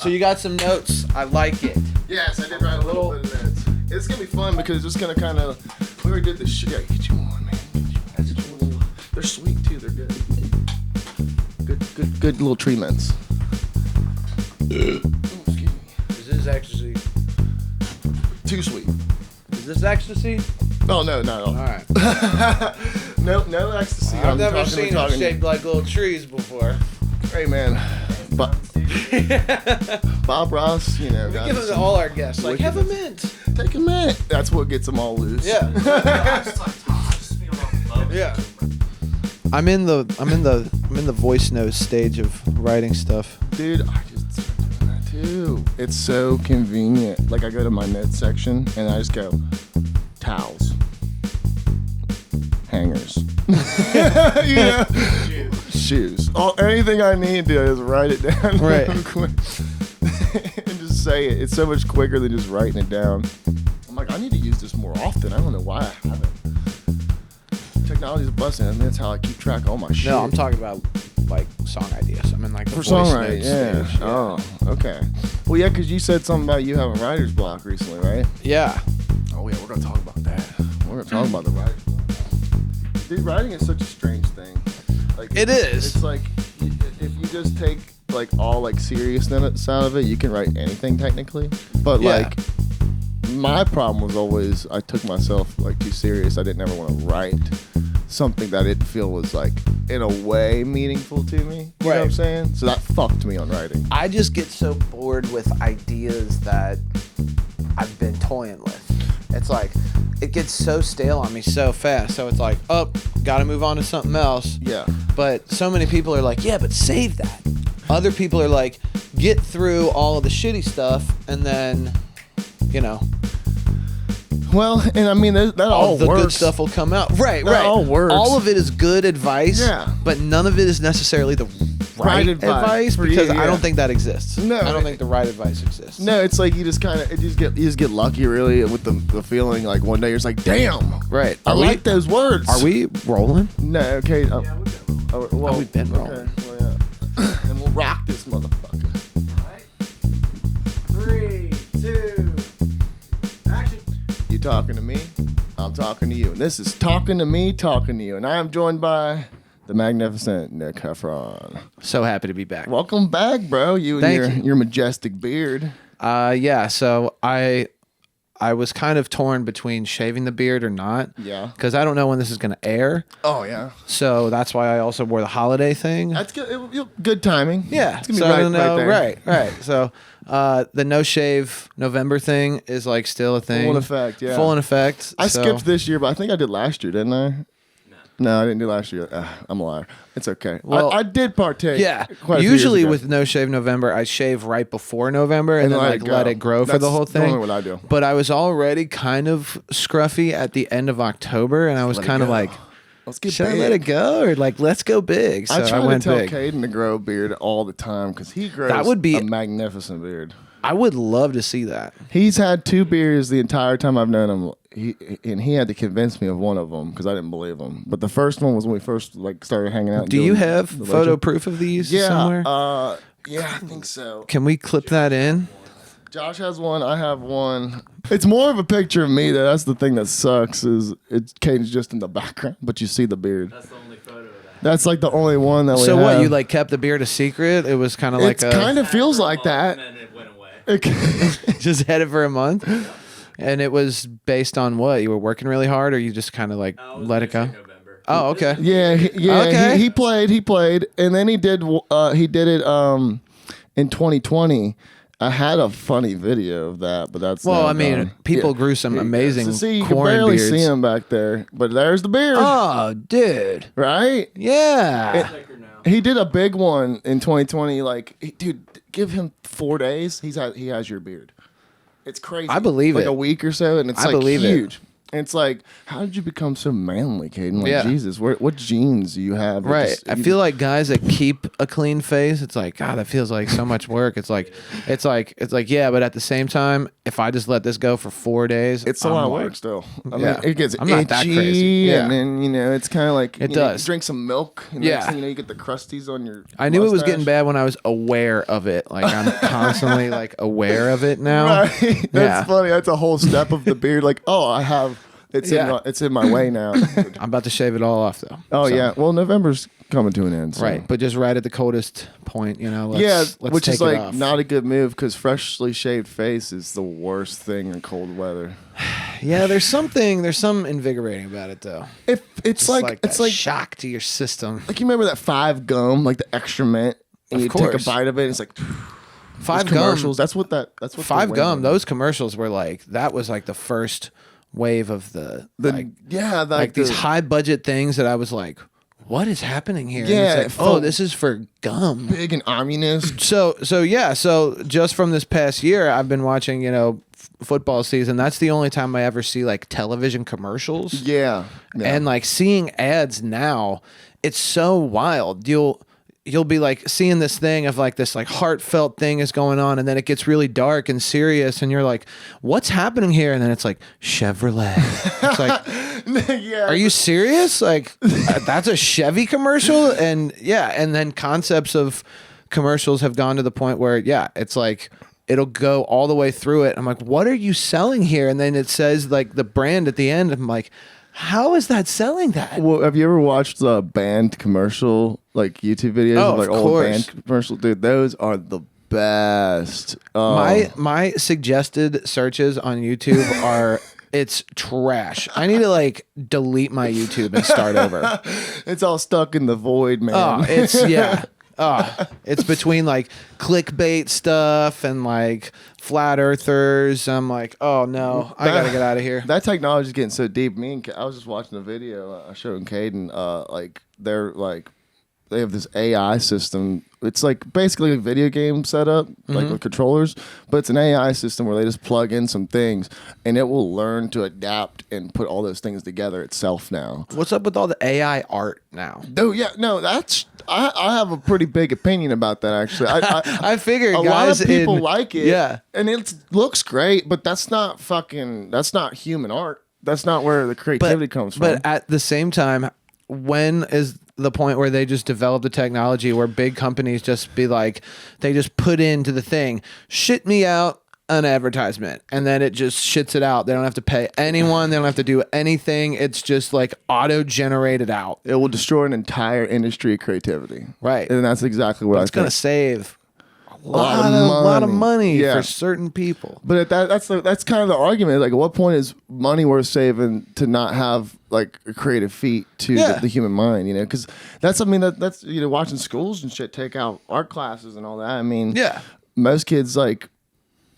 So you got some notes. I like it. Yes, I did write a little bit of notes. It's gonna be fun because it's gonna kind of. We already did this shit. Yeah, get you on, man. They're sweet too. They're good. Good little treatments. Excuse me. Is this ecstasy? Too sweet. Is this ecstasy? Oh no, not at all. All right. No ecstasy. I've never seen them shaped like little trees before. Hey man, Bob Ross, you know. We give it to all our guests. Like, have a mint. Take a mint. That's what gets them all loose. Yeah. Yeah. I'm in the voice note stage of writing stuff. Dude, I just started doing that too. It's so convenient. Like I go to my notes section and I just go towels, hangers, you know, shoes. Anything I need to do is write it down right quick and just say it. It's so much quicker than just writing it down. I'm like, I need to use this more often. I don't know why I haven't. Technology's busting. I mean, that's how I keep track of all my shit. No, I'm talking about like song ideas. I'm in like the for voice songwriting. note Yeah. stage. Oh, okay. Well, yeah, because you said something about you having writer's block recently, right? Yeah. Oh yeah, we're gonna talk about that. We're gonna talk about the writer's block. Dude, writing is such a strange thing. Like It is. It's like if you just take like all like seriousness out of it, you can write anything technically. But Yeah. like my problem was always I took myself like too serious. I didn't ever want to write something that I didn't feel was like in a way meaningful to me. You know what I'm saying? So that fucked me on writing. I just get so bored with ideas that I've been toying with. It's like it gets so stale on me so fast. So it's like, oh, gotta move on to something else. Yeah. But so many people are like, yeah, but save that. Other people are like, get through all of the shitty stuff and then, you know. Well, and I mean that all the works. good stuff will come out. Right, That right. all works. All of it is good advice. Yeah. But none of it is necessarily the right advice for because you, I yeah. don't think that exists. No, I don't think the right advice exists. No, it's like you just get lucky really with the feeling like one day you're just like, damn, Right. I like those words. Are we rolling? No, okay. Yeah, we've been rolling. Well, we've been rolling. Okay, well, yeah. And we'll rock this motherfucker. Alright. 3, 2, action. You talking to me? I'm talking to you. And this is Talking to Me, Talking to You. And I am joined by the magnificent Nick Heffron. So happy to be back. Welcome back, bro. You and Thank your majestic beard. Yeah. So I was kind of torn between shaving the beard or not. Yeah. Because I don't know when this is going to air. Oh, yeah. So that's why I also wore the holiday thing. That's good. Good timing. Yeah. It's going to so be I don't know. right there. Right. So the no shave November thing is like still a thing. Full in effect, yeah. Full in effect. I so. skipped this year, but I think I did last year, didn't I? No, I didn't do last year. I'm a liar. It's okay. Well, I did partake. Yeah. quite a few Usually years ago. with no shave November, I shave right before November and then let like it go. let it grow for That's the whole thing. normally what I do. But I was already kind of scruffy at the end of October, and I was Let it kind of go. like, Let's get should I big. let it go or like let's go big? So I try went to tell big. Caden to grow a beard all the time because he grows That would be- a magnificent beard. I would love to see that. He's had 2 beards the entire time I've known him. He had to convince me of one of them because I didn't believe him. But the first one was when we first like started hanging out. and Do you doing have the photo legend. proof of these Yeah, somewhere? yeah, I think so. Can we clip that in? Josh has one. I have one. It's more of a picture of me. That's the thing that sucks. Is Caden's just in the background, but you see the beard. That's the only photo of that. That's like the only one that we So have. what, you like kept the beard a secret? It was kind of like It kind of feels like that. And then it went away. just had it for a month? And it was based on what? You were working really hard or you just kind of like let it go? November. Oh, okay. Yeah, Okay. He played, and then he did it in 2020. I had a funny video of that, but that's Well, now I mean, gone. people Yeah. grew some amazing So see, you can corn barely beards. see him back there, but there's the beard, Oh, dude. right? Yeah. Thicker now. He did a big one in 2020. Like, dude, give him 4 days. He has your beard. It's crazy. I believe like it. a week or so, and it's I like believe it. huge. And it's like, how did you become so manly, Caden? Like, Yeah. Jesus, what genes do you have? Right. I feel like guys that keep a clean face, it's like, God, that feels like so much work. It's like, yeah, but at the same time, if I just let this go for 4 days, it's a lot of work still. I mean, it gets I'm not that crazy. Yeah. And then, you know, it's kind of like, It you know, does. you drink some milk. And Yeah. next thing you know, you get the crusties on your I knew it was mustache. getting bad when I was aware of it. Like, I'm constantly like aware of it now. Right. That's funny. That's a whole step of the beard. Like, oh, I have. It's in my way now. I'm about to shave it all off though. Oh So, yeah. Well, November's coming to an end. So. right. But just right at the coldest point, you know. Let's which take is it like off. not a good move because freshly shaved face is the worst thing in cold weather. Yeah, there's something invigorating about it though. If it's like that it's like shock to your system. like you remember that 5 gum, like the extra mint, and Of you take a course. bite of it. And it's like 5 those gum. commercials. That's what 5 the gum. win- Those commercials were like that was like the first wave of the like these high budget things that I was like, what is happening here? And Yeah, it's like, this is for gum. big and ominous. So just from this past year, I've been watching, you know, football season. That's the only time I ever see like television commercials. Yeah. And like seeing ads now, it's so wild. You'll be like seeing this thing of like this like heartfelt thing is going on, and then it gets really dark and serious, and you're like, what's happening here? And then it's like Chevrolet. It's like, yeah. are you serious? Like that's a Chevy commercial? And yeah, and then concepts of commercials have gone to the point where it's like it'll go all the way through it. I'm like, what are you selling here? And then it says like the brand at the end. I'm like, how is that selling that? Well, have you ever watched the band commercial, like YouTube videos of like of old course. band commercials? Dude, those are the best. Oh. My suggested searches on YouTube are it's trash. I need to like delete my YouTube and start over. It's all stuck in the void, man. Oh, it's between like clickbait stuff and like flat earthers. I'm like, oh no, I gotta get out of here. That technology is getting so deep. I was just watching a video I showed Caden. Like they have this AI system. It's like basically a video game setup, like with controllers, but it's an AI system where they just plug in some things and it will learn to adapt and put all those things together itself now. What's up with all the AI art now? Oh yeah, no, that's I have a pretty big opinion about that actually. I figured a guys lot of people in- like it, Yeah. and it looks great, but that's not human art. That's not where the creativity comes from. But at the same time, when is the point where they just develop the technology where big companies just be like, they just put into the thing, shit me out an advertisement, and then it just shits it out. They don't have to pay anyone. They don't have to do anything. It's just like auto-generated out. It will destroy an entire industry of creativity. Right. And that's exactly what It's I going to think. save a Lot of lot of money Yeah. for certain people. But that's kind of the argument. Like, at what point is money worth saving to not have like a creative feat to the human mind? You know, because that's that's watching schools and shit take out art classes and all that. I mean, most kids like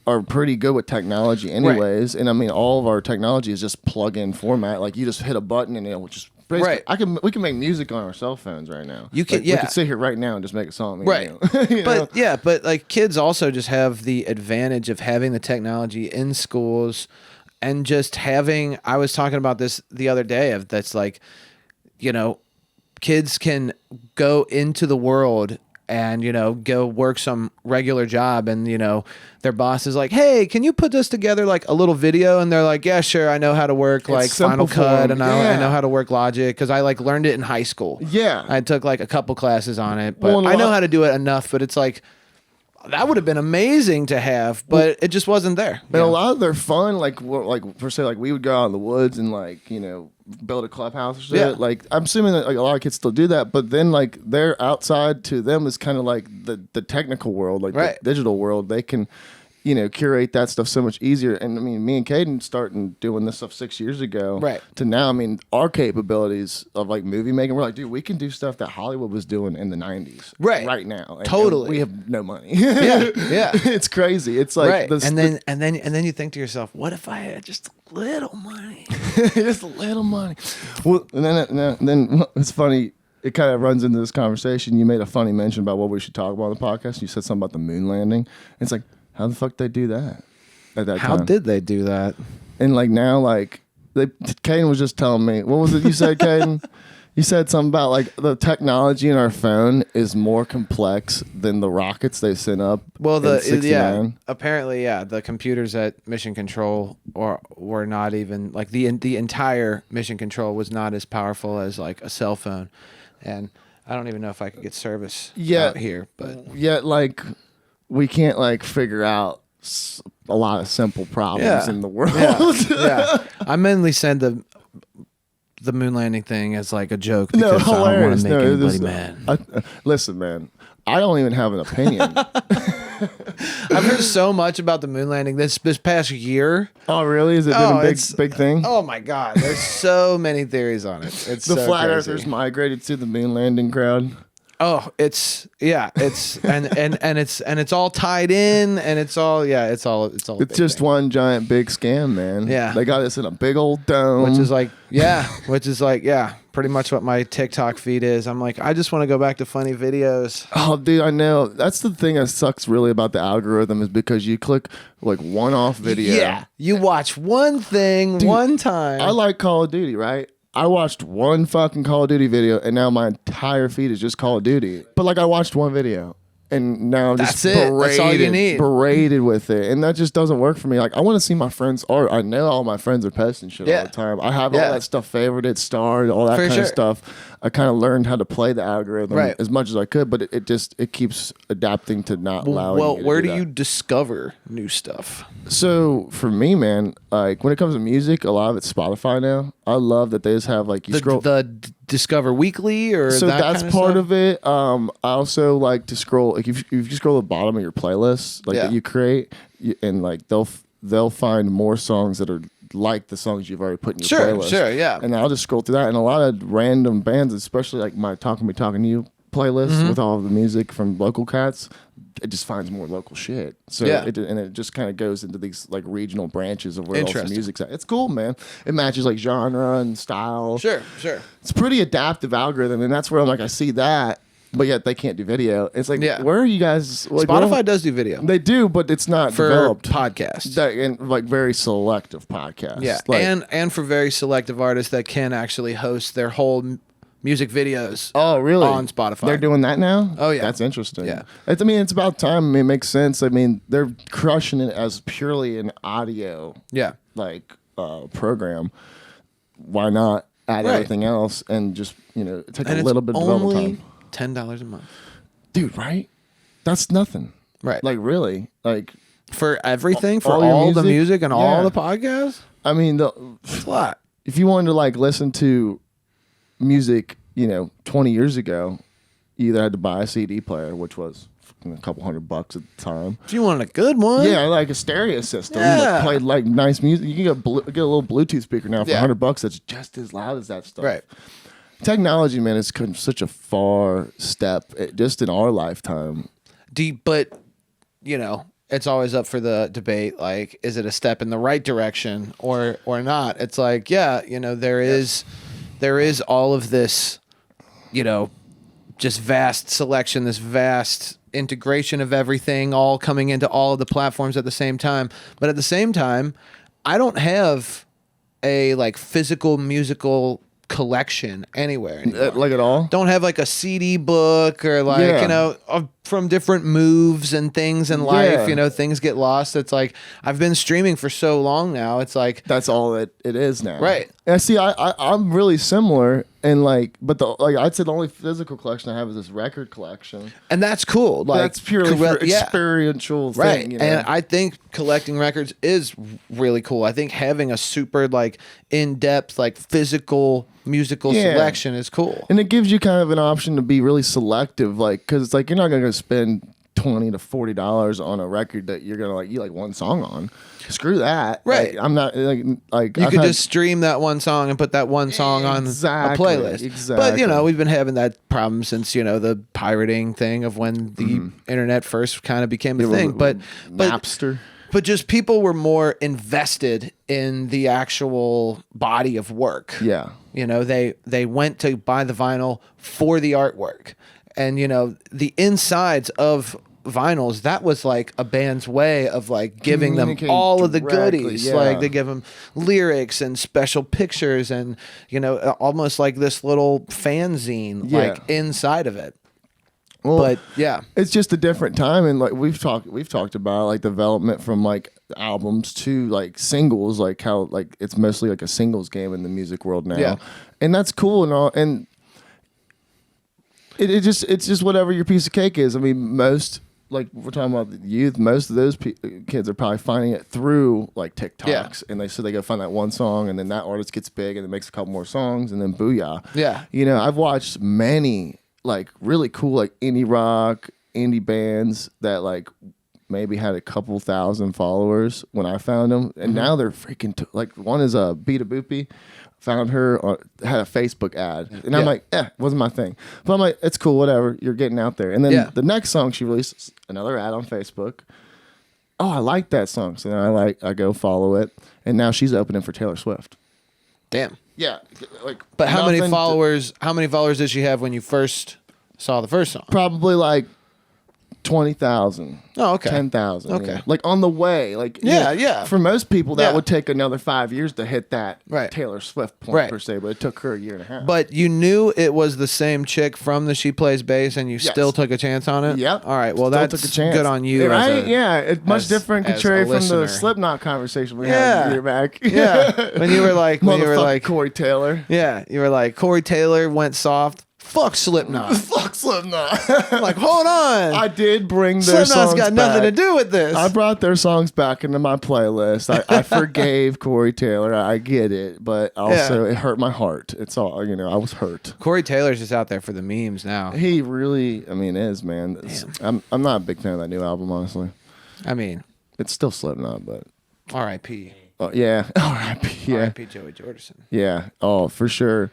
are pretty good with technology anyways, and I mean all of our technology is just plug-in format. Like you just hit a button and it will just. Right. We can make music on our cell phones right now. You can, we could sit here right now and just make a song. Right. You know? But like kids also just have the advantage of having the technology in schools and just having, I was talking about this the other day of that's like, you know, kids can go into the world and, you know, go work some regular job and, you know, their boss is like, hey, can you put this together like a little video? And they're like, yeah, sure. I know how to work like Final Cut and I know how to work Logic because I like learned it in high school. Yeah. I took like a couple classes on it, but I know how to do it enough, but it's like, that would have been amazing to have, but it just wasn't there. And a lot of their fun, like per se, like we would go out in the woods and like, you know, build a clubhouse or shit. Yeah. Like I'm assuming that like a lot of kids still do that, but then like their outside to them is kind of like the technical world, like the digital world. They can, you know, curate that stuff so much easier. And I mean, me and Caden starting doing this stuff 6 years ago, Right. to now, I mean, our capabilities of like movie making, we're like, dude, we can do stuff that Hollywood was doing in the 90s, right now. And Totally. we have no money. Yeah. It's crazy. It's like and then you think to yourself, what if I had just a little money? just a little money. Well, and then it's funny. It kind of runs into this conversation. You made a funny mention about what we should talk about on the podcast. You said something about the moon landing. It's like, how the fuck they do that at that time? How did they do that? And like now, like Caden was just telling me. What was it you said, Caden? You said something about like the technology in our phone is more complex than the rockets they sent up. Well, in 69. apparently, the computers at Mission Control were not even like the entire Mission Control was not as powerful as like a cell phone, and I don't even know if I could get service out here, but yet like we can't like figure out a lot of simple problems in the world. Yeah. I mainly send the moon landing thing as like a joke because I don't want to make anybody mad. Listen, man, I don't even have an opinion. I've heard so much about the moon landing this past year. Oh, really? Has it been a big thing? Oh my God, there's so many theories on it. It's the so flat crazy. earthers migrated to the moon landing crowd. Oh, it's and it's all tied in, and it's all. It's just one giant big scam, man. Yeah, they got us in a big old dome, which is like pretty much what my TikTok feed is. I'm like, I just want to go back to funny videos. Oh, dude, I know. That's the thing that sucks really about the algorithm is because you click like one off video. Yeah, you watch one thing one time. I like Call of Duty, right? I watched one fucking Call of Duty video, and now my entire feed is just Call of Duty. But like, I watched one video, and now I'm just That's all you need. Berated with it, and that just doesn't work for me. Like, I want to see my friends' art. I know all my friends are posting shit all the time. I have all that stuff favorited, starred, all that kind of stuff. I kind of learned how to play the algorithm as much as I could, but it keeps adapting to not allowing. Well, me to where do do that. you discover new stuff? So for me, man, like when it comes to music, a lot of it's Spotify now. I love that they just have like scroll the Discover Weekly or so that that's kind of part stuff? of it. I also like to scroll like if you scroll the bottom of your playlist like that you create, and like they'll find more songs that are like the songs you've already put in your playlist. Sure, yeah. And I'll just scroll through that, and a lot of random bands, especially like my Talking to You playlist with all of the music from local cats. It just finds more local shit. So it just kind of goes into these like regional branches of where all the music's at. It's cool, man. It matches like genre and style. Sure. It's a pretty adaptive algorithm, and that's where I'm like, I see that, but yet they can't do video. It's like, where are you guys? Like, Spotify does do video. They do, but it's not for developed. podcasts. And like very selective podcasts. Yeah, like, and for very selective artists that can actually host their whole music videos. Oh, really? On Spotify. They're doing that now? Oh, yeah. That's interesting. Yeah. It's about time. I mean, it makes sense. I mean, they're crushing it as purely an audio like program. Why not add everything else and just, take a little bit of development time? $10 a month. Dude, right? That's nothing. Right. Like, really? Like, for everything? For all the music and all the podcasts? I mean, it's a lot. If you wanted to, like, listen to music, 20 years ago, you either had to buy a CD player, which was a couple $100 at the time. If you wanted a good one, like a stereo system that played like nice music. You can get a little Bluetooth speaker now for $100 that's just as loud as that stuff. Right. Technology, man, has come such a far step just in our lifetime. But it's always up for the debate. Like, is it a step in the right direction or not? It's like, there is all of this, just vast selection, this vast integration of everything, all coming into all of the platforms at the same time. But at the same time, I don't have a like physical musical collection anywhere anymore. Like at all? Don't have like a CD book or like, from different moves and things in life, things get lost. It's like, I've been streaming for so long now. It's like, that's all it is now. Right. And see, I'm really similar, and like, but I'd say the only physical collection I have is this record collection, and that's cool. Like, that's purely for experiential right. thing. And I think collecting records is really cool. I think having a super like in-depth like physical musical selection is cool, and it gives you kind of an option to be really selective, like because it's like you're not gonna spend $20 to $40 on a record that you're gonna you like one song on. Screw that. Right. Like, I'm not like you could just stream that one song and put that one song on a playlist. Exactly. But we've been having that problem since the pirating thing of when the internet first kind of became a thing. But Napster. But just people were more invested in the actual body of work. Yeah. They went to buy the vinyl for the artwork. And the insides of vinyls, that was like a band's way of like giving them Communicating all of the directly, goodies. yeah. Like they give them lyrics and special pictures and, you know, almost like this little fanzine like inside of it. Well, But yeah, it's just a different time, and like we've talked about like development from like albums to like singles, like how like it's mostly like a singles game in the music world now, Yeah. and that's cool and all, and it's just whatever your piece of cake is. I mean, most like we're talking about the youth, most of those kids are probably finding it through like TikToks, and they go find that one song, and then that artist gets big and it makes a couple more songs, and then booyah. Yeah. You know, I've watched many like really cool like indie rock, indie bands that like maybe had a couple thousand followers when I found them, and now they're freaking like one is a Beat a Boopy. Found her had a Facebook ad, and I'm like, wasn't my thing, but I'm like, it's cool, whatever. You're getting out there, and then the next song she released another ad on Facebook. Oh, I like that song, so then I go follow it, and now she's opening for Taylor Swift. damn. Yeah, like. But how many nothing followers? How many followers did she have when you first saw the first song? Probably like 20,000. Oh, okay. 10,000. Okay. You know? Like on the way. Like Yeah. For most people, that Yeah. would take another 5 years to hit that Right. Taylor Swift point Right. per se, but it took her a year and a half. But you knew it was the same chick from the She Plays Bass, and you Yes. still took a chance on it. Yep. All right. Well, Still that's took a chance. good on you. Right? as a- Yeah. It's much as- different, as contrary a from the listener. Slipknot conversation we Yeah. had a year back. Yeah. When you were like, Motherfucker Corey Taylor. yeah, you were like, Corey Taylor went soft. Fuck Slipknot. Fuck Slipknot. I'm like, hold on. I did bring their Slipknot's songs got nothing to back. do with this. I brought their songs back into my playlist. I forgave Corey Taylor. I get it, but also it hurt my heart. It's all, I was hurt. Corey Taylor's just out there for the memes now. He really, is, man. I'm not a big fan of that new album, honestly. I mean, It's still Slipknot, but R.I.P. yeah, R.I.P. Yeah, R.I.P. Joey Jordison. yeah. Oh, for sure.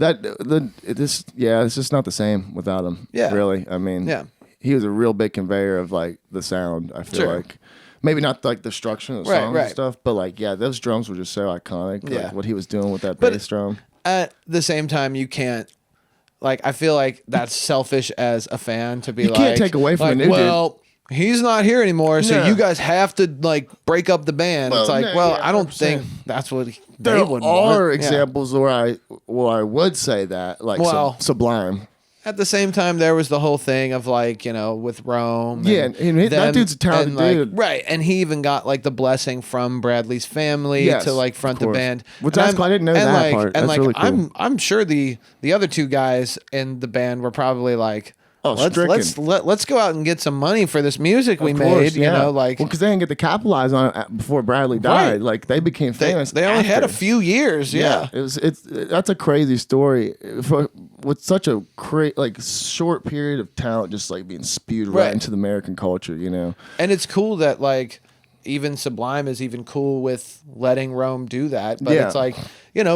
It's just not the same without him. Yeah. Really. I mean, Yeah. he was a real big conveyor of like the sound. I feel Sure. like maybe not like the structure of the Right, songs right. and stuff, but like those drums were just so iconic. Yeah. Like what he was doing with that But- bass drum. At the same time, you can't. Like, I feel like that's selfish as a fan to be You like, can't take away from the new dude. well, he's not here anymore, so Yeah. you guys have to like break up the band. Well, it's like, yeah, well, yeah, I don't 100%. think that's what they There would are want. examples where I would say that, like Well, Sublime. At the same time, there was the whole thing of like, with Rome. Yeah, and that them- dude's a talented and, like, dude. right? And he even got like the blessing from Bradley's family Yes, to like front of the course. band. Which And that's cool. I didn't know and, that like, part. And That's like, really cool. I'm sure the other two guys in the band were probably like, Oh, stricken. let's go out and get some money for this music we Of made. course, yeah. Like because they didn't get to capitalize on it before Bradley died. Right. Like they became they, famous. they only had a after. few years. Yeah. That's a crazy story with such a short period of talent just like being spewed right into the American culture. And it's cool that like even Sublime is even cool with letting Rome do that. But Yeah. it's like,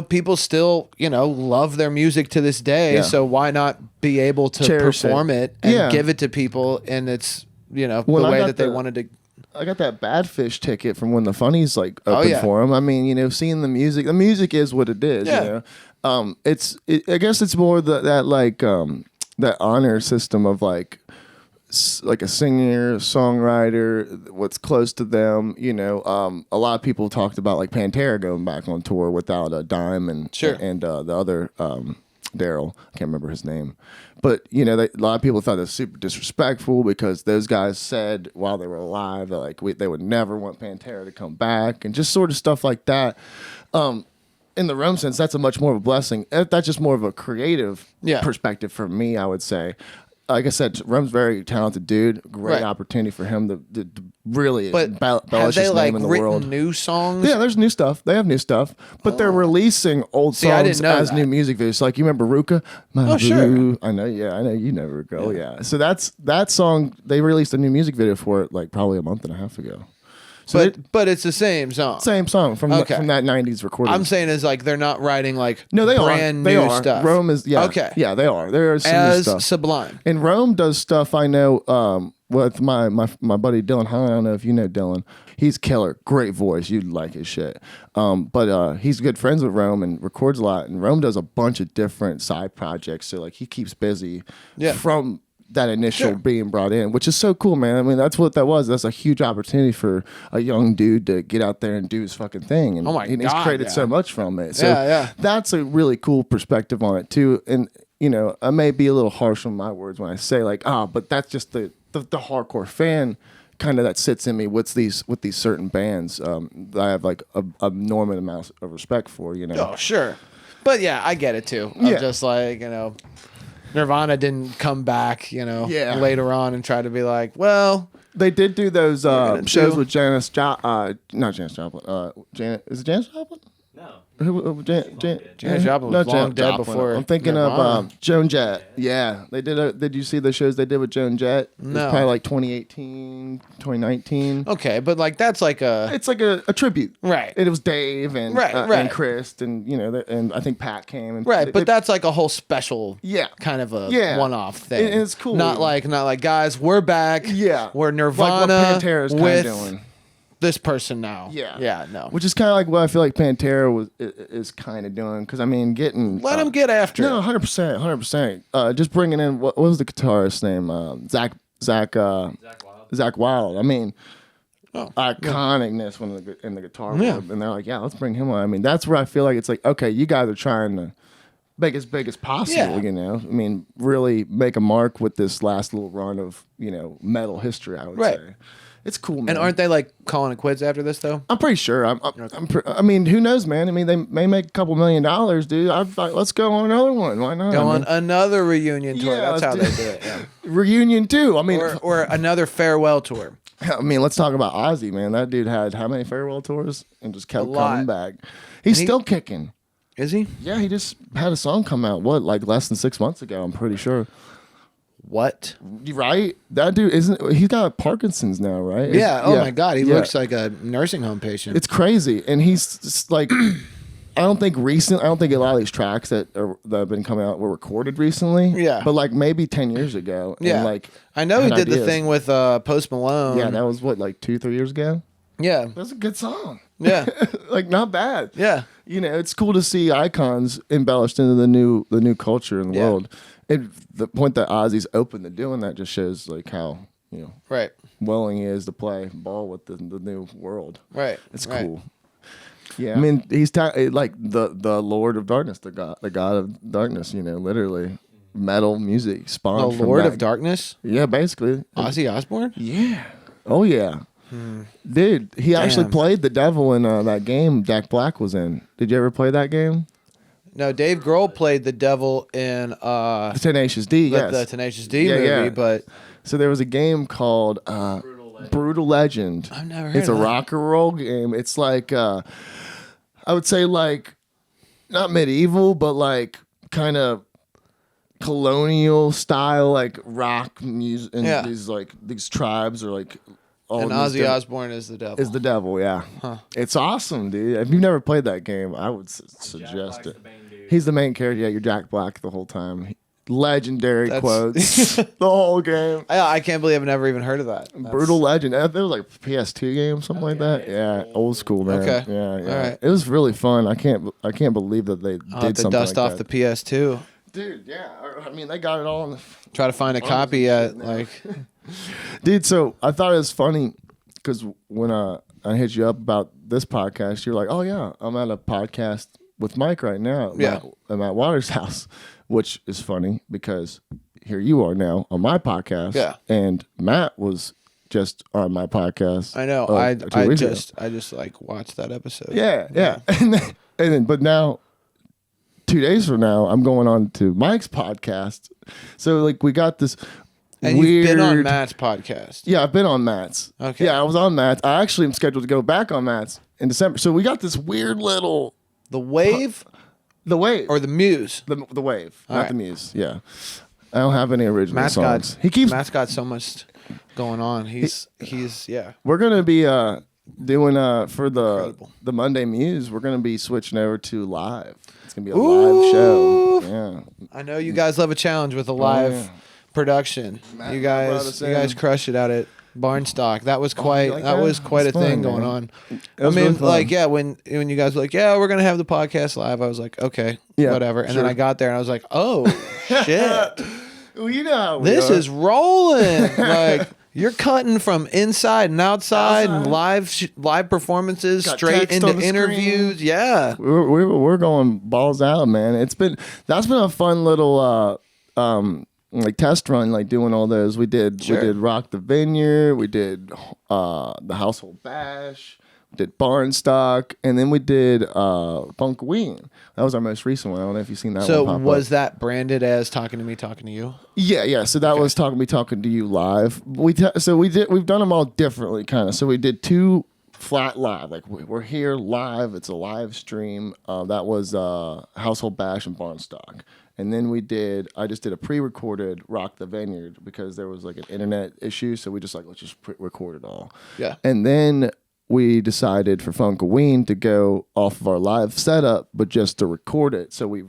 people still, love their music to this day. Yeah. So why not be able to Cherish perform it and Yeah. give it to people in its, the When I way got that they the- wanted to. I got that Badfish ticket from when the Funnies like Oh, opened yeah. for him. I mean, seeing the music is what it is. Yeah. I guess it's more that honor system of like a singer, songwriter, what's close to them. A lot of people talked about like Pantera going back on tour without a dime and Sure. and the other Daryl, I can't remember his name, but a lot of people thought it was super disrespectful because those guys said while they were alive that like they would never want Pantera to come back and just sort of stuff like that. In the Rome sense, that's a much more of a blessing. That's just more of a creative perspective for me, I would say. Like I said, Rome's a very talented dude. Great opportunity for him to really But have embellish they his like name in the written world. new songs? Yeah, there's new stuff. They have new stuff, but they're releasing old See, I songs didn't know as that. new music videos. Like you remember Ruka? Oh, sure. I know you know Ruka. Oh, yeah. So that song. They released a new music video for it like probably a month and a half ago. So But it's the same song. same song from Okay. from that '90s recording. I'm saying is like they're not writing like no, they brand are. They new are. stuff. Rome is Okay. Yeah, they are. There are some new as stuff. Sublime. And Rome does stuff I know with my buddy Dylan Hahn. I don't know if you know Dylan. He's killer. Great voice. You'd like his shit. But he's good friends with Rome and records a lot. And Rome does a bunch of different side projects. So like he keeps busy Yeah. from that initial being brought in, which is so cool, man. I mean, that's what that was. That's a huge opportunity for a young dude to get out there and do his fucking thing. And, and he's created so much from it. So that's a really cool perspective on it too. And you know, I may be a little harsh on my words when I say like, but that's just the hardcore fan kind of that sits in me with these certain bands that I have like a enormous amount of respect for. You know. Oh, sure. But yeah, I get it too. I'm just like, you know, Nirvana didn't come back, you know, later on and try to be like, well, they did do those shows with Janis Joplin. Not Janis Joplin. Is it Janis Joplin? No. Janis Joplin was long dead before. I'm thinking of Joan Jett. Yeah, they did. Did you see the shows they did with Joan Jett? No. It was probably like 2018, 2019. Okay, but like that's like it's like a tribute, right? It was Dave and and Chris and you know and I think Pat came and but that's like a whole special kind of a one-off thing. And it's cool. Not like guys, we're back. Yeah, we're Nirvana like what Pantera's with doing. This person now. Yeah. No. Which is kind of like what I feel like Pantera is kind of doing. Because, I mean, let him get after it. No, 100%. Just bringing in, what was the guitarist's name? Zach Wild. I mean, iconicness in the guitar world. And they're like, let's bring him on. I mean, that's where I feel like it's like, okay, you guys are trying to make as big as possible, you know? I mean, really make a mark with this last little run of, you know, metal history, I would say. It's cool, man. And aren't they like calling it quits after this though? I'm pretty sure. I mean, who knows, man? I mean, they may make a couple $1 million, dude. I'm like, let's go on another one. Why not? Go on another reunion tour. That's how they do it. Yeah. Reunion too. I mean, or another farewell tour. I mean, let's talk about Ozzy, man. That dude had how many farewell tours and just kept coming back. He's still kicking. Is he? Yeah, he just had a song come out. What, like less than 6 months ago? I'm pretty sure. What? Right? That dude he's got Parkinson's now, right? Yeah. Oh my God. He looks like a nursing home patient. It's crazy. And he's just like, I don't think a lot of these tracks that have been coming out were recorded recently. Yeah. But like maybe 10 years ago. Yeah. And like, I know he did the thing with Post Malone. Yeah. That was what, like 2-3 years ago? Yeah. That's a good song. Yeah. Like not bad. Yeah. You know, it's cool to see icons embellished into the new culture in the world. And the point that Ozzy's open to doing that just shows like how, you know, willing he is to play ball with the new world. Right. It's cool. Yeah. I mean, he's like the Lord of Darkness, the God of Darkness, you know, literally metal music spawned the Lord of Darkness? Yeah, basically. Ozzy Osbourne? Yeah. Oh yeah. Dude, he actually played the devil in that game Jack Black was in. Did you ever play that game? No, Dave Grohl played the devil in the Tenacious D. The Tenacious D movie, but so there was a game called Brutal Legend. I've never heard It's a rock and roll game. It's like I would say like not medieval, but like kind of colonial style, like rock music. And these tribes are like. And Ozzy Osbourne is the devil. Is the devil, yeah. Huh. It's awesome, dude. If you've never played that game, I would suggest it. He's the main character. Yeah, you're Jack Black the whole time. Legendary quotes. The whole game. I can't believe I've never even heard of that. Brutal Legend. There was like a PS2 game, something like that. Yeah, old school, man. Okay. Yeah. All right. It was really fun. I can't believe that they did something dust like off that. the PS2. Dude, yeah. I mean, they got it all in the... Try to find a copy at like... Dude, so I thought it was funny because when I hit you up about this podcast, you're like, oh yeah, I'm at a podcast with Mike right now. At Matt Waters' house, which is funny because here you are now on my podcast. Yeah. And Matt was just on my podcast. I know. I just like watched that episode. Yeah. And then, but now 2 days from now, I'm going on to Mike's podcast. So like we got this... And you've been on Matt's podcast. Yeah, I've been on Matt's. Okay. Yeah, I was on Matt's. I actually am scheduled to go back on Matt's in December. So we got this weird little... The Wave? The Wave. Or the Muse? The Wave, not the Muse. Yeah. I don't have any original songs. Matt's got so much going on. He's We're going to be doing, for the Monday Muse, we're going to be switching over to live. It's going to be a live show. Yeah. I know you guys love a challenge with a live... production. You guys crush it out at Barnstock. That was quite a thing going on. I mean, like, when you guys were like, we're gonna have the podcast live, I was like, okay, whatever. And then I got there and I was like, oh shit. Well, you know how we This are. is rolling. Like you're cutting from inside and outside and live performances Got straight text on into the interviews. screen. Yeah. We're going balls out, man. That's been a fun little like test run, like doing all those. We did Rock the Vineyard, we did the Household Bash, we did Barnstock, and then we did Funkaween. That was our most recent one. I don't know if you've seen that So one. was that branded as Talking to Me, Talking to You? Yeah. So that was talking to you live. We've done them all differently, kind of. So we did 2 flat live, like we're here live. It's a live stream. That was Household Bash and Barnstock. And then I just did a pre-recorded Rock the Vineyard because there was like an internet issue. So we just let's just record it all. Yeah. And then we decided for Funkaween to go off of our live setup, but just to record it. So we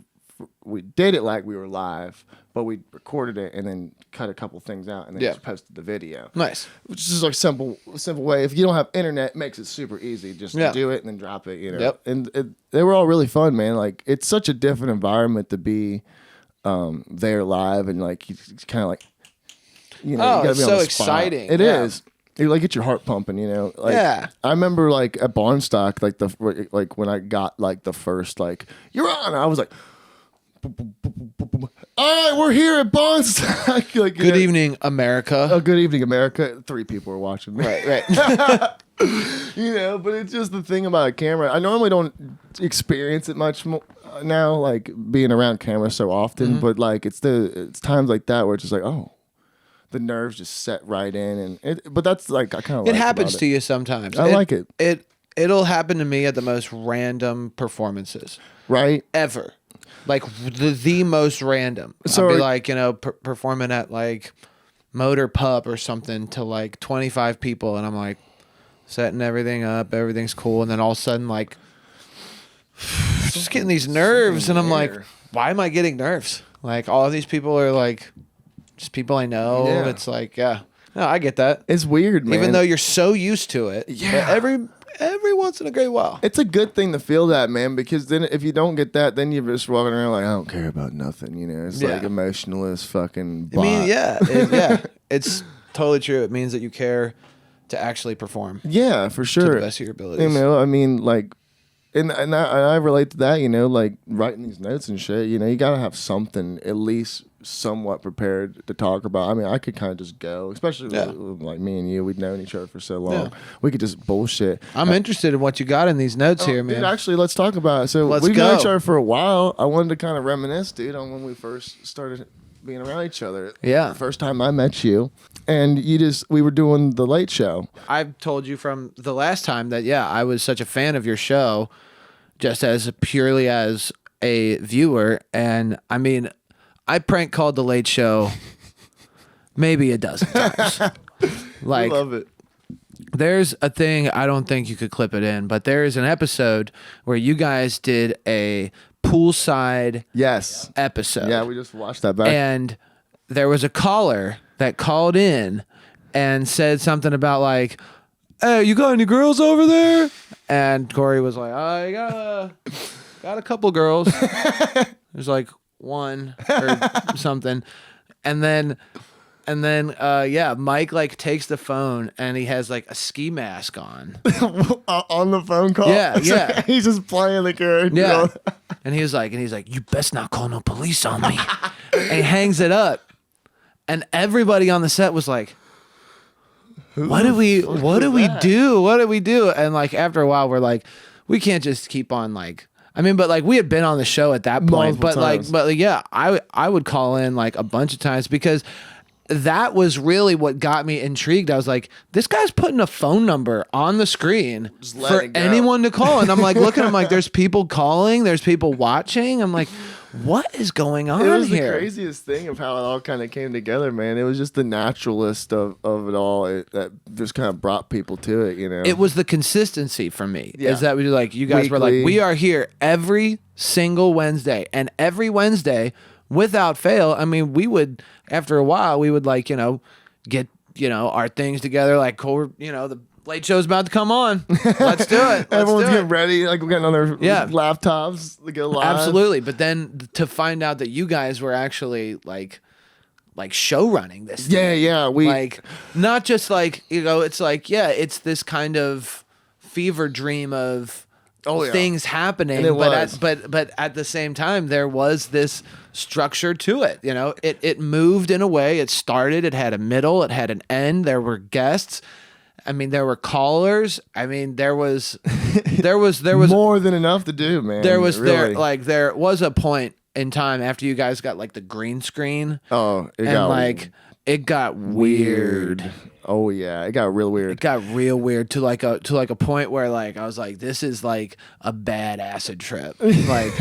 did it like we were live, but we recorded it and then cut a couple things out and then just posted the video. Nice. Which is like simple way. If you don't have internet, it makes it super easy just to do it and then drop it. Yep. And they were all really fun, man. Like it's such a different environment to be there live and like you kind of like you gotta it's be on so the spot. exciting. It is. You like get your heart pumping, Like, yeah. I remember like at Barnstock, like when I got like the first like you're on, I was like, all right, we're here at Barnstock. Like, good evening, America. Oh, good evening, America. 3 people were watching me. Right. But it's just the thing about a camera. I normally don't experience it much now, like being around cameras so often. But like it's times like that where it's just like, oh. The nerves just set right in, but that's like I kind of. It happens to you sometimes. I like it. It'll happen to me at the most random performances, right? Ever, like the most random. So I'll be like performing at like Motor Pup or something to like 25 people, and I'm like setting everything up, everything's cool, and then all of a sudden like just getting these nerves, and I'm like, why am I getting nerves? Like all of these people are like. Just people I know. Yeah. It's like, no, I get that. It's weird, man. Even though you're so used to it. Yeah. Every once in a great while. It's a good thing to feel that, man, because then if you don't get that, then you're just walking around like, I don't care about nothing, It's like emotionless fucking bot. I mean, it's totally true. It means that you care to actually perform. Yeah, for sure. To the best of your abilities. I mean, like, and I relate to that, like writing these notes and shit, you got to have something at least somewhat prepared to talk about. I mean, I could kind of just go, especially with, like me and you. We'd known each other for so long. Yeah. We could just bullshit. I'm interested in what you got in these notes here, man. Dude, actually, let's talk about it. So we've known each other for a while. I wanted to kind of reminisce, dude, on when we first started being around each other. Yeah. The first time I met you. And we were doing the Late Show. I've told you from the last time that, I was such a fan of your show, just as purely as a viewer. And I mean, I prank called the Late Show maybe a dozen times. Like, I love it. There's a thing, I don't think you could clip it in, but there is an episode where you guys did a poolside episode. Yeah, we just watched that back. And there was a caller that called in and said something about like, hey, you got any girls over there? And Corey was like, I got a couple girls. There's like one or something. And then Mike like takes the phone and he has like a ski mask on. On the phone call? Yeah. He's just playing the character. Yeah. And he's like, you best not call no police on me. And he hangs it up. And everybody on the set was like, what do we do? And like after a while we're like, we can't just keep on like, I mean, but like we had been on the show at that point, but I would call in like a bunch of times because that was really what got me intrigued. I was like, this guy's putting a phone number on the screen for anyone to call. And I'm like, looking, I'm like, there's people calling, there's people watching. I'm like, what is going on here? It was the craziest thing of how it all kind of came together, man. It was just the naturalist of it all that just kind of brought people to it, It was the consistency for me. Yeah. Is that we like, you guys were like, we are here every single Wednesday. And every Wednesday, without fail, I mean, we would, after a while, we would like, get, our things together. Like, the Late Show's about to come on. Let's do it. Everyone's getting ready. Like, we're getting on their laptops to go live. Absolutely. But then to find out that you guys were actually like like show running this Yeah, thing. yeah. We Like not just like, you know, it's like, yeah, it's this kind of fever dream of things happening, And it but at the same time there was this structure to it. You know, it moved in a way. It started, it had a middle, it had an end. There were guests. I mean, there were callers. I mean, there was more than enough to do, man. there was really. there was a point in time after you guys got like the green screen. Oh, It got weird. Oh yeah, it got real weird. It got real weird to like a point where like I was like, this is like a bad acid trip. Like,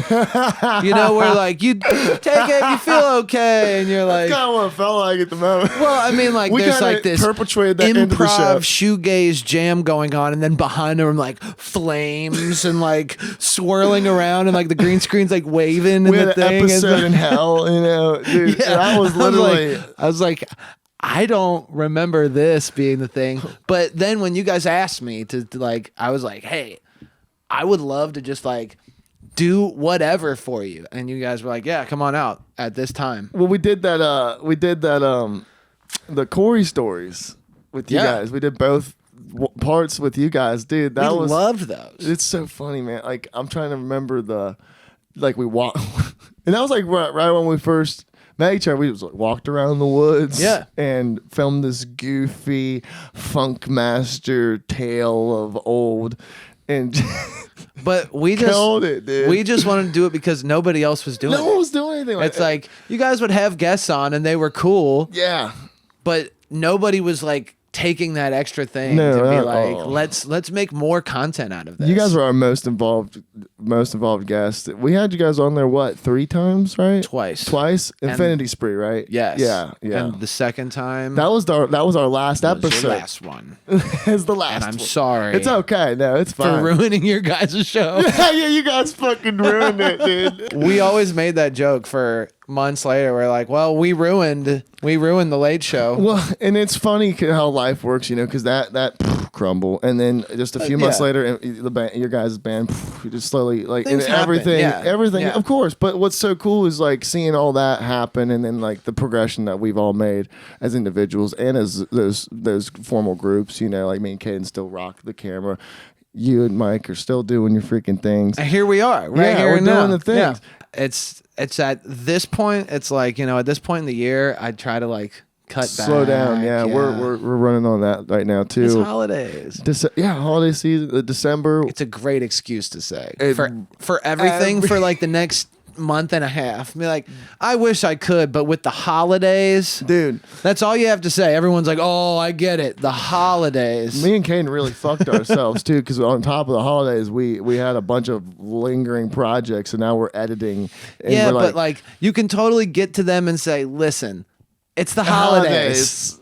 you know, where like you take it, you feel okay, and you're like, that's kind of what it felt like at the moment. well, I mean, like there's like this perpetuated that into the show. improv shoegaze jam going on, and then behind them like flames and like swirling around, and like the green screen's like waving. We and had the an thing episode in hell, you know, dude. Yeah. That was literally. I was like, I don't remember this being the thing. But then when you guys asked me to like, I was like, hey, I would love to just like do whatever for you. And you guys were like, yeah, come on out at this time. Well, we did that. The Corey stories with you guys. We did both parts with you guys, dude. That We was loved those. It's so funny, man. Like I'm trying to remember we walked, and that was like right when we first met each other. We just like, walked around the woods, and filmed this goofy funk master tale of old, and but we just killed it, dude. We just wanted to do it because nobody else was doing it. No one was doing anything like It's like you guys would have guests on and they were cool. Yeah. But nobody was like taking that extra thing No, to be not like, all. let's make more content out of this. You guys were our most involved guest. We had you guys on there 3 times, right? Twice. Infinity Spree, right? Yes. Yeah. And the second time That was our last was episode. your last one. It's the last. And I'm one. sorry. It's okay. No, it's fine. for ruining your guys' show. Yeah, you guys fucking ruined it, dude. We always made that joke for months later. We're like, well, we ruined the late show. Well, and it's funny how life works, you know, because that crumble, and then just a few months later, the band, your guys' band, you just slowly like and Things happen. everything, Yeah. everything, Yeah. of course. But what's so cool is like seeing all that happen, and then like the progression that we've all made as individuals and as those formal groups. You know, like me and Caden still rock the camera. You and Mike are still doing your freaking things. And here we are, right Yeah, here we're and doing now. the things. Yeah. It's at this point. It's like, you know, at this point in the year, I try to like cut Slow back. down, yeah. We're running on that right now too. It's holidays. Holiday season, December. It's a great excuse to say It- for everything for like the next month and a half. I mean, like, I wish I could, but with the holidays, Dude, that's all you have to say. Everyone's like, "Oh, I get it. The holidays." me and Caden really fucked ourselves too, because on top of the holidays, we had a bunch of lingering projects, and now we're editing. And yeah, we're but like, you can totally get to them and say, "Listen, it's the holidays.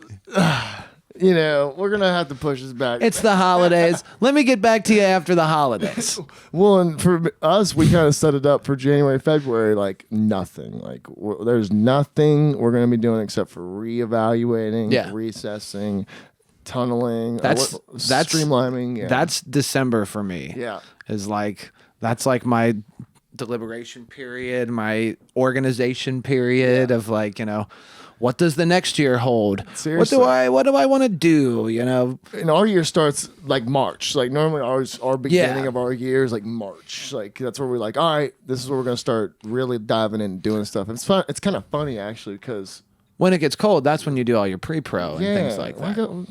You know, we're gonna have to push this back. It's the holidays. Let me get back to you after the holidays." Well, and for us, we kind of set it up for January, February, like nothing. Like there's nothing we're gonna be doing except for reevaluating, recessing, tunneling, That's streamlining. Yeah. That's December for me. Yeah. Is like that's like my deliberation period, my organization period of like, you know, what does the next year hold? Seriously. What do I want to do? You know, And our year starts like March. Like normally our beginning of our year is like March. Like that's where we're like, all right, this is where we're gonna start really diving in and doing stuff. It's fun. It's kind of funny actually because when it gets cold, that's when you do all your pre-pro and things like that.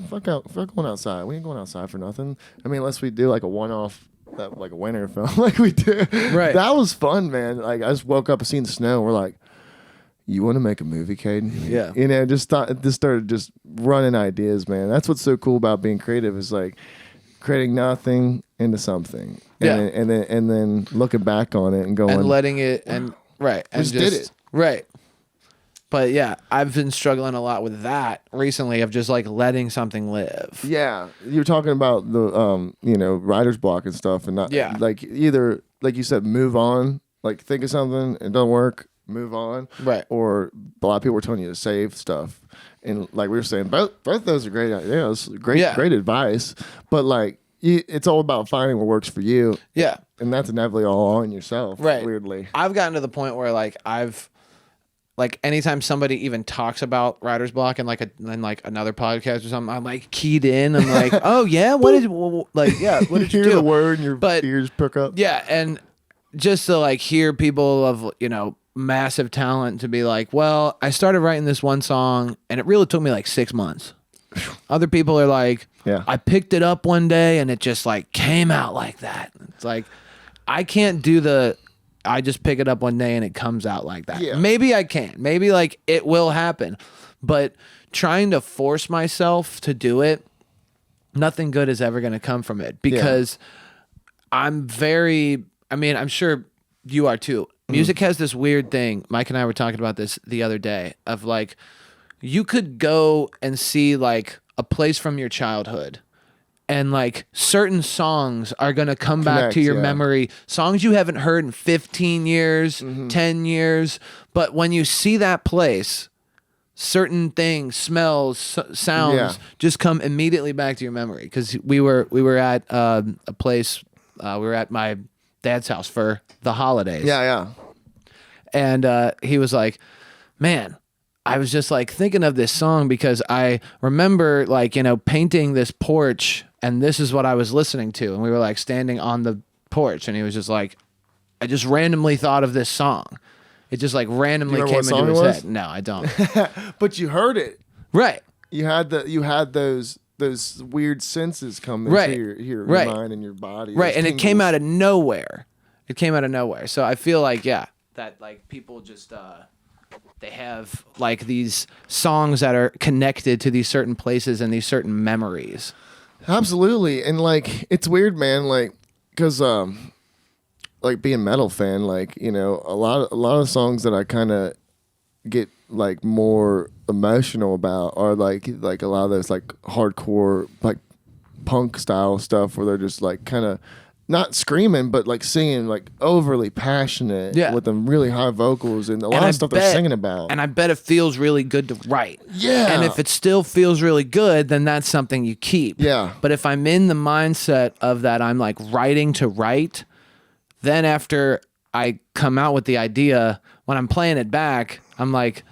Fuck going outside. We ain't going outside for nothing. I mean, unless we do like a one-off. Like a winter film, like we did. Right. That was fun, man. Like I just woke up and seen the snow. We're like, you want to make a movie, Caden? Yeah. You know, just started just running ideas, man. That's what's so cool about being creative is like creating nothing into something. Yeah. And then looking back on it and going And letting it and right. And just did it. Right. But yeah, I've been struggling a lot with that recently of just like letting something live. Yeah, you're talking about the writer's block and stuff, and not like either like you said, move on, like think of something, it don't work, move on, Right. Or a lot of people were telling you to save stuff, and like we were saying, both those are great ideas, great advice, but like it's all about finding what works for you. Yeah, and that's inevitably all on yourself. Right. Weirdly, I've gotten to the point where like like anytime somebody even talks about writer's block in like another podcast or something, I'm like keyed in. I'm like, oh yeah, what did what did you hear do? the word and your ears perk up. Yeah, and just to like hear people of massive talent to be like, well, I started writing this one song and it really took me like 6 months. Other people are like, I picked it up one day and it just like came out like that. It's like, I can't do I just pick it up one day and it comes out like that. Yeah. Maybe I can. Maybe like it will happen. But trying to force myself to do it, nothing good is ever going to come from it because I'm sure you are too. Music has this weird thing. Mike and I were talking about this the other day of like, you could go and see like a place from your childhood and like certain songs are going to come back to your memory. Songs you haven't heard in 15 years, 10 years. But when you see that place, certain things, smells, sounds just come immediately back to your memory. Because we were at a place, we were at my dad's house for the holidays. Yeah. And he was like, man, I was just like thinking of this song because I remember like, painting this porch and this is what I was listening to. And we were like standing on the porch and he was just like, I just randomly thought of this song. It just like randomly came into his head. No, I don't. But you heard it. Right. You had those weird senses come into your mind and your body. Right. And it came out of nowhere. So I feel like, that like people just they have like these songs that are connected to these certain places and these certain memories. Absolutely. And like it's weird, man, like cuz like being a metal fan, like, a lot of songs that I kind of get like more emotional about are like a lot of those like hardcore like punk style stuff where they're just like kind of not screaming, but like singing like overly passionate with them really high vocals and a lot of stuff they're singing about. And I bet it feels really good to write. Yeah. And if it still feels really good, then that's something you keep. Yeah. But if I'm in the mindset of that, I'm like writing to write, then after I come out with the idea, when I'm playing it back, I'm like,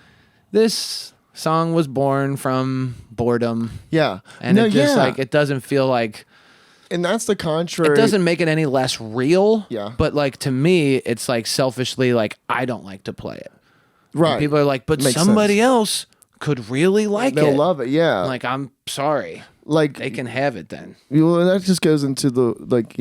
this song was born from boredom. Yeah. And it just like, it doesn't feel like... And that's the contrary. It doesn't make it any less real. Yeah. But like to me, it's like selfishly like I don't like to play it. Right. And people are like, but somebody else could really like it. They'll love it. Yeah. I'm like, I'm sorry. Like they can have it then. Well, that just goes into the like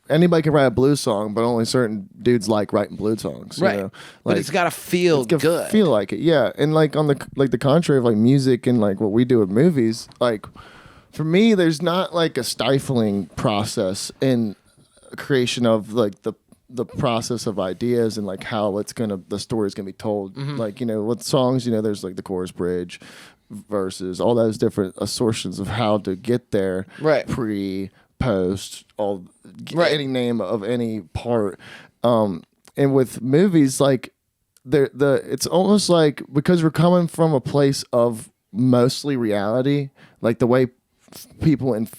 anybody can write a blues song, but only certain dudes like writing blues songs. Right. Like, but it's got to feel good. Feel like it. Yeah. And like on the contrary of like music and like what we do with movies, like. For me, there's not like a stifling process in creation of like the process of ideas and like how the story's gonna be told. Mm-hmm. Like with songs, there's like the chorus, bridge, verses, all those different assertions of how to get there. Right. Pre, post, any name of any part. And with movies, like it's almost like because we're coming from a place of mostly reality, like the way people in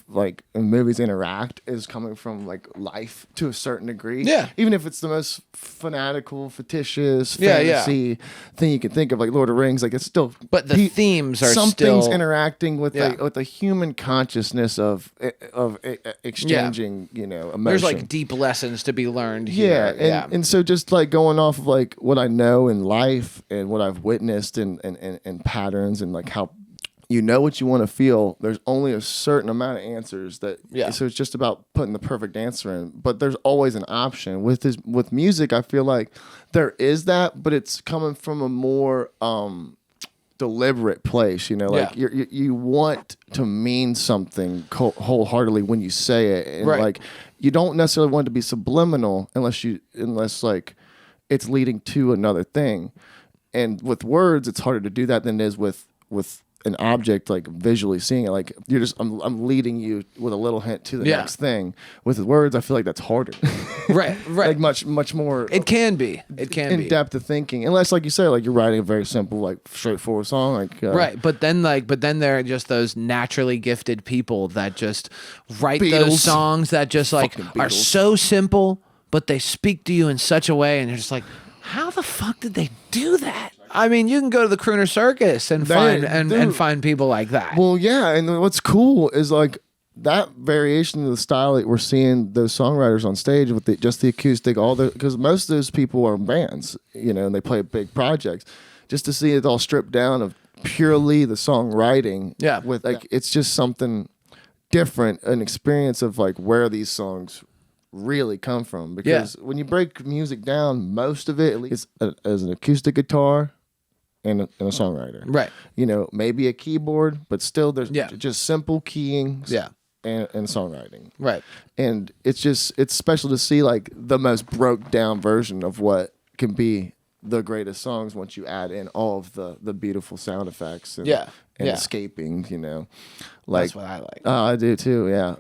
movies interact is coming from like life to a certain degree. Yeah. Even if it's the most fanatical, fictitious fantasy thing you can think of, like Lord of the Rings, like it's still. But the themes are something's interacting with the human consciousness of exchanging, emotion. There's like deep lessons to be learned here. And so just like going off of like what I know in life and what I've witnessed and patterns and like how. What you want to feel. There's only a certain amount of answers so it's just about putting the perfect answer in. But there's always an option with music. I feel like there is that, but it's coming from a more deliberate place. Like you want to mean something wholeheartedly when you say it, and like you don't necessarily want it to be subliminal unless like it's leading to another thing. And with words, it's harder to do that than it is with an object, like visually seeing it. Like I'm leading you with a little hint to the next thing. With words, I feel like that's harder. Right. Like much more. It can be. It can be in depth of thinking, unless, like you say, like you're writing a very simple, like straightforward song. Like right, but then there are just those naturally gifted people that just write Beatles. those songs that just like are so simple, but they speak to you in such a way, and you're just like, how the fuck did they do that? I mean, you can go to the crooner circus and find people like that. Well, yeah, and what's cool is like that variation of the style that we're seeing those songwriters on stage with just the acoustic, because most of those people are bands, and they play big projects. Just to see it all stripped down of purely the songwriting, with like it's just something different, an experience of like where these songs really come from. Because when you break music down, most of it at least as an acoustic guitar and a songwriter, right? Maybe a keyboard, but still there's just simple keying, and songwriting, right? And it's special to see like the most broke down version of what can be the greatest songs once you add in all of the beautiful sound effects and escaping, like that's what I like. I do too. Yeah.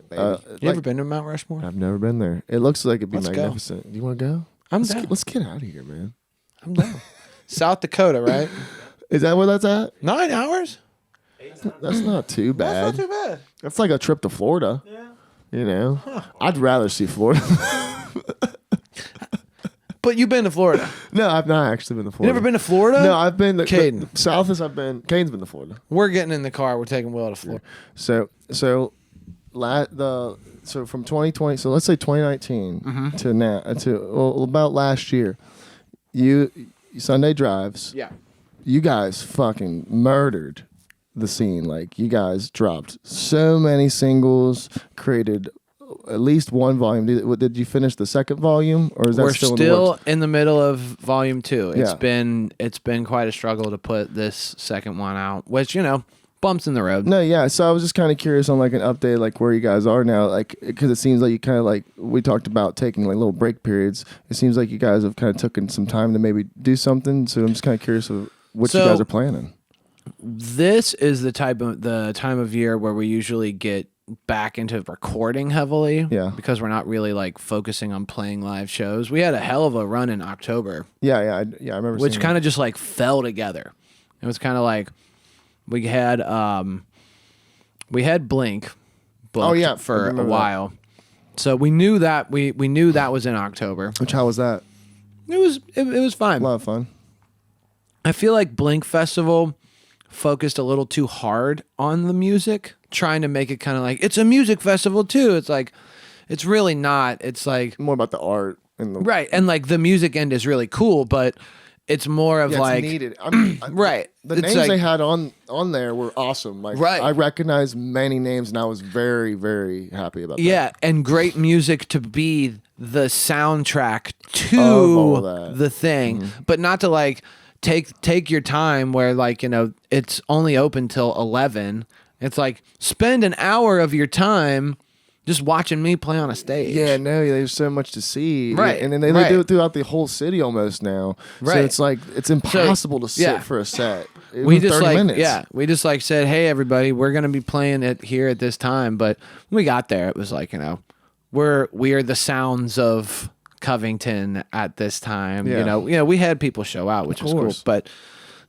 You ever been to Mount Rushmore? I've never been there. It looks like it'd be magnificent. Do you want to go? I'm down. Let's get out of here, man. I'm down. South Dakota, right? Is that where that's at? 9 hours. That's not too bad. That's not too bad. That's like a trip to Florida. Yeah. I'd rather see Florida. But you've been to Florida. No, I've not actually been to Florida. You never been to Florida? No, I've been to Caden. Southest I've been. Caden's been to Florida. We're getting in the car. We're taking Will to Florida. So from 2020, so let's say 2019 to now to about last year, you Sundae Drives. Yeah. You guys fucking murdered the scene. Like you guys dropped so many singles, created at least one volume. Did you finish the second volume, or is that We're still in the middle of volume 2? It's Yeah. it's been quite a struggle to put this second one out, which bumps in the road. No, yeah. So I was just kind of curious on like an update, like where you guys are now, like because it seems like you kind of like we talked about taking like little break periods. It seems like you guys have kind of taken some time to maybe do something. So I'm just kind of curious of what you guys are planning. This is the time of year where we usually get back into recording heavily. Yeah. Because we're not really like focusing on playing live shows. We had a hell of a run in October. Yeah, I remember. Which kind of just like fell together. It was kind of like we had Blink booked for a while. That. So we knew that we knew that was in October. Which how was that? It was fine. A lot of fun. I feel like Blink Festival focused a little too hard on the music, trying to make it kind of like it's a music festival too. It's like it's really not. It's like more about the art and the right, and like the music end is really cool, but it's more of like it's needed. I mean, right. The it's names like, they had on there were awesome. Like right. I recognized many names, and I was very, very happy about that. Yeah, and great music to be the soundtrack to the thing, but not to like take your time where like it's only open till 11. It's like spend an hour of your time just watching me play on a stage. Yeah, no, there's so much to see. Right. And then they do it throughout the whole city almost now. Right. So it's like it's impossible to sit for a set. We just 30 like minutes. we just like said, hey everybody, we're gonna be playing it here at this time. But when we got there, it was like we are the sounds of Covington at this time. Yeah. We had people show out, which was cool. But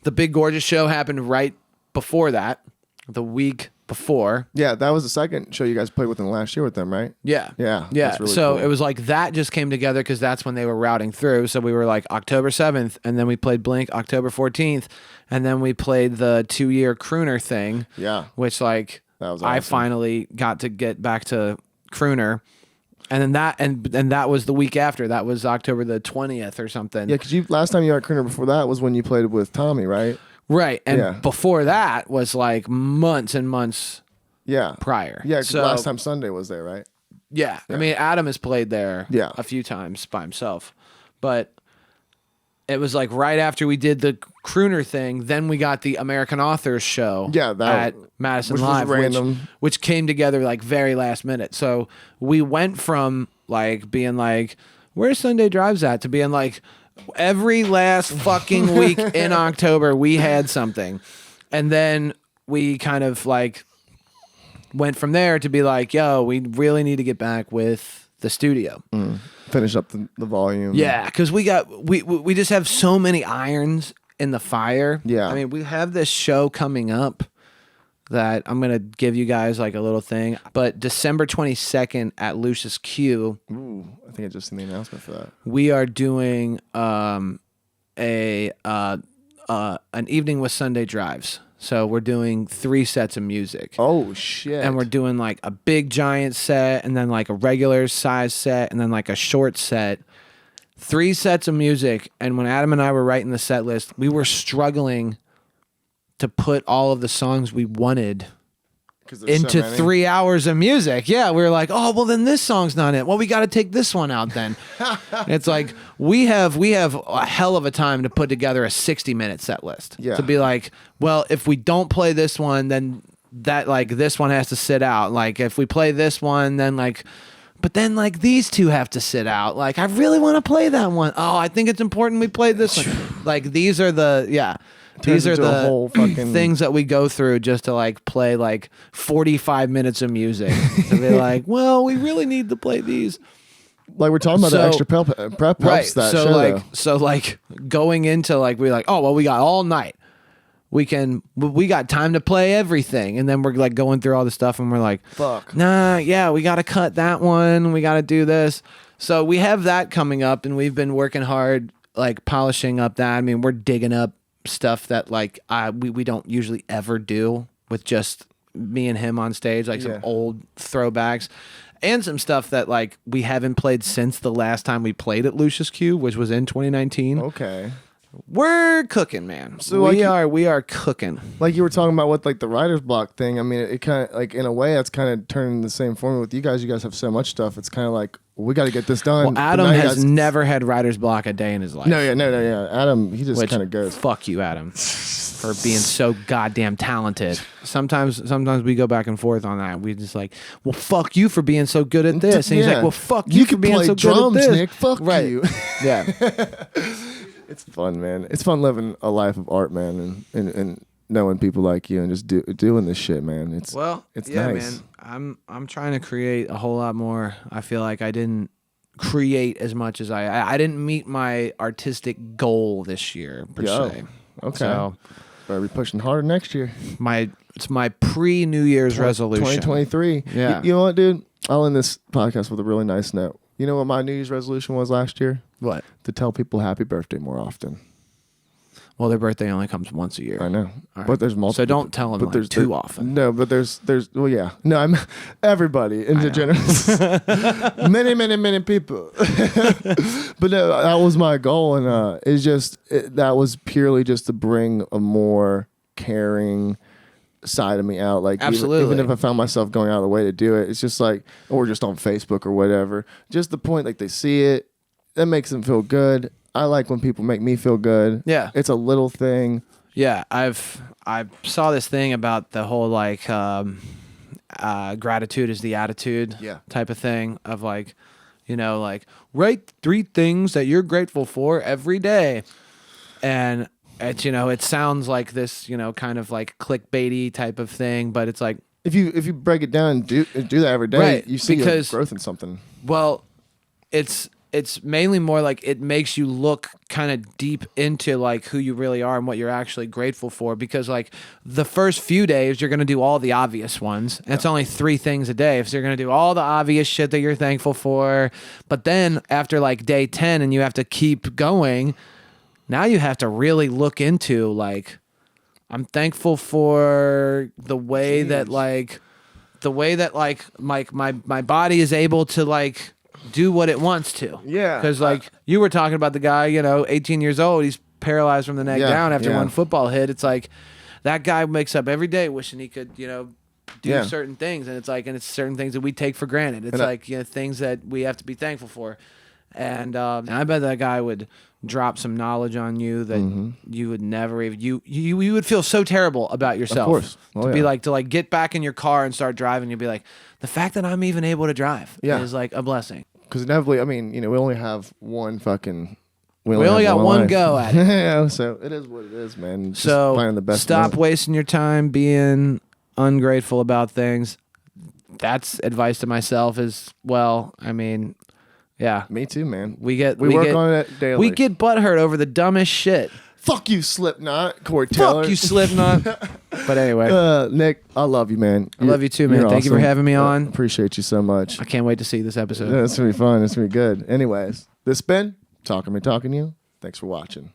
the Big Gorgeous show happened right before that, the week before. Yeah, that was the second show you guys played within the last year with them, right? Yeah. Yeah. Yeah. Really so cool. it was like that just came together because that's when they were routing through. So we were like October 7th, and then we played Blink October 14th, and then we played the 2-year crooner thing. Yeah. Which like that was awesome. I finally got to get back to crooner. And then that was the week after. That was October the 20th or something. Yeah, because last time you were at Crooner before that was when you played with Tommy, right? Right. And before that was like months and months prior. Yeah, because last time Sundae was there, right? Yeah. I mean, Adam has played there a few times by himself. But it was like right after we did the crooner thing, then we got the American Authors show at Madison Live, which came together like very last minute. So we went from like being like, where's Sundae Drives at, to being like, every last fucking week in October we had something. And then we kind of like went from there to be like, yo, we really need to get back with the studio. Finish up the volume. Yeah, because we just have so many irons in the fire. Yeah. I mean, we have this show coming up that I'm going to give you guys like a little thing. But December 22nd at Lucius Q. Ooh, I think I just seen the announcement for that. We are doing a an evening with Sundae Drives. So we're doing 3 sets of music. Oh shit! And we're doing like a big giant set, and then like a regular size set, and then like a short set. 3 sets of music. And when Adam and I were writing the set list, we were struggling to put all of the songs we wanted into 3 hours of music. Yeah, we were like, oh, well, then this song's not it. Well, we got to take this one out then. It's like we have a hell of a time to put together a 60-minute set list. Yeah. To be like, well, if we don't play this one, then that like this one has to sit out. Like if we play this one, then like, but then like these 2 have to sit out. Like I really want to play that one. Oh, I think it's important we play this one. Like these are the These are the whole fucking things that we go through just to like play like 45 minutes of music. To be like, well, we really need to play these. Like we're talking about the extra prep helps right. that so show, like though. so like going into like we're like, oh well, we got all night. We got time to play everything, and then we're like going through all the stuff, and we're like, fuck. Nah, yeah, we got to cut that one. We got to do this. So we have that coming up, and we've been working hard, like polishing up that. I mean, we're digging up stuff that like we don't usually ever do with just me and him on stage, like some old throwbacks, and some stuff that like we haven't played since the last time we played at Lucius Q, which was in 2019. Okay. We're cooking, man. So we are cooking. Like you were talking about with like the writer's block thing. I mean, it kind of like in a way that's kind of turning the same formula with you guys. You guys have so much stuff. It's kind of like we got to get this done. Well, Adam has never had writer's block a day in his life. No. Adam, he just kind of goes. Fuck you, Adam, for being so goddamn talented. Sometimes we go back and forth on that. We just like, well, fuck you for being so good at this, and he's like, well, fuck you for being so good at this. Nick. Fuck you. Yeah. It's fun, man. It's fun living a life of art, man, and knowing people like you and just doing this shit, man. It's nice. Man. I'm trying to create a whole lot more. I feel like I didn't create as much as I didn't meet my artistic goal this year per se. Okay. So better be pushing harder next year. It's my pre-New Year's resolution. 2023. Yeah. You know what, dude? I'll end this podcast with a really nice note. You know what my New Year's resolution was last year? What? To tell people happy birthday more often. Well, their birthday only comes once a year. I know. Right. But there's multiple. So don't tell them like too often. No, but there's well, yeah. No, I'm everybody in the generous. many people. But no, that was my goal, and that was purely just to bring a more caring side of me out. Like absolutely. Even if I found myself going out of the way to do it, it's just like, or just on Facebook or whatever. Just the point, like they see it, that makes them feel good. I like when people make me feel good. Yeah. It's a little thing. Yeah, I saw this thing about the whole like gratitude is the attitude type of thing of like, you know, like write 3 things that you're grateful for every day. And it's, you know, it sounds like this, you know, kind of like clickbaity type of thing, but it's like if you break it down and do that every day, right, you see a growth in something. Well, it's mainly more like it makes you look kind of deep into like who you really are and what you're actually grateful for, because like the first few days you're going to do all the obvious ones, and it's only 3 things a day, so you're going to do all the obvious shit that you're thankful for. But then after like day 10 and you have to keep going, now you have to really look into like, I'm thankful for the way that my body is able to like do what it wants to. Yeah. Because like you were talking about the guy, you know, 18 years old, he's paralyzed from the neck down after one football hit. It's like that guy wakes up every day wishing he could, you know, do certain things, and it's like, and it's certain things that we take for granted. It's like, you know, things that we have to be thankful for. And I bet that guy would drop some knowledge on you that you would never even you would feel so terrible about yourself. Of course. To be like, to like get back in your car and start driving, you'd be like, the fact that I'm even able to drive is like a blessing. Because inevitably, I mean, you know, we only have one fucking. We only got one life. Go at it. Yeah, so it is what it is, man. Just so finding the best stop wasting your time being ungrateful about things. That's advice to myself as well. I mean, yeah. Me too, man. We work on it daily. We get butthurt over the dumbest shit. Fuck you, Slipknot, Corey Taylor. Fuck you, Slipknot. But anyway. Nick, I love you, man. I love you too, man. Thank you for having me on. Appreciate you so much. I can't wait to see this episode. Yeah, it's going to be fun. It's going to be good. Anyways, this has been Talking Me Talking You. Thanks for watching.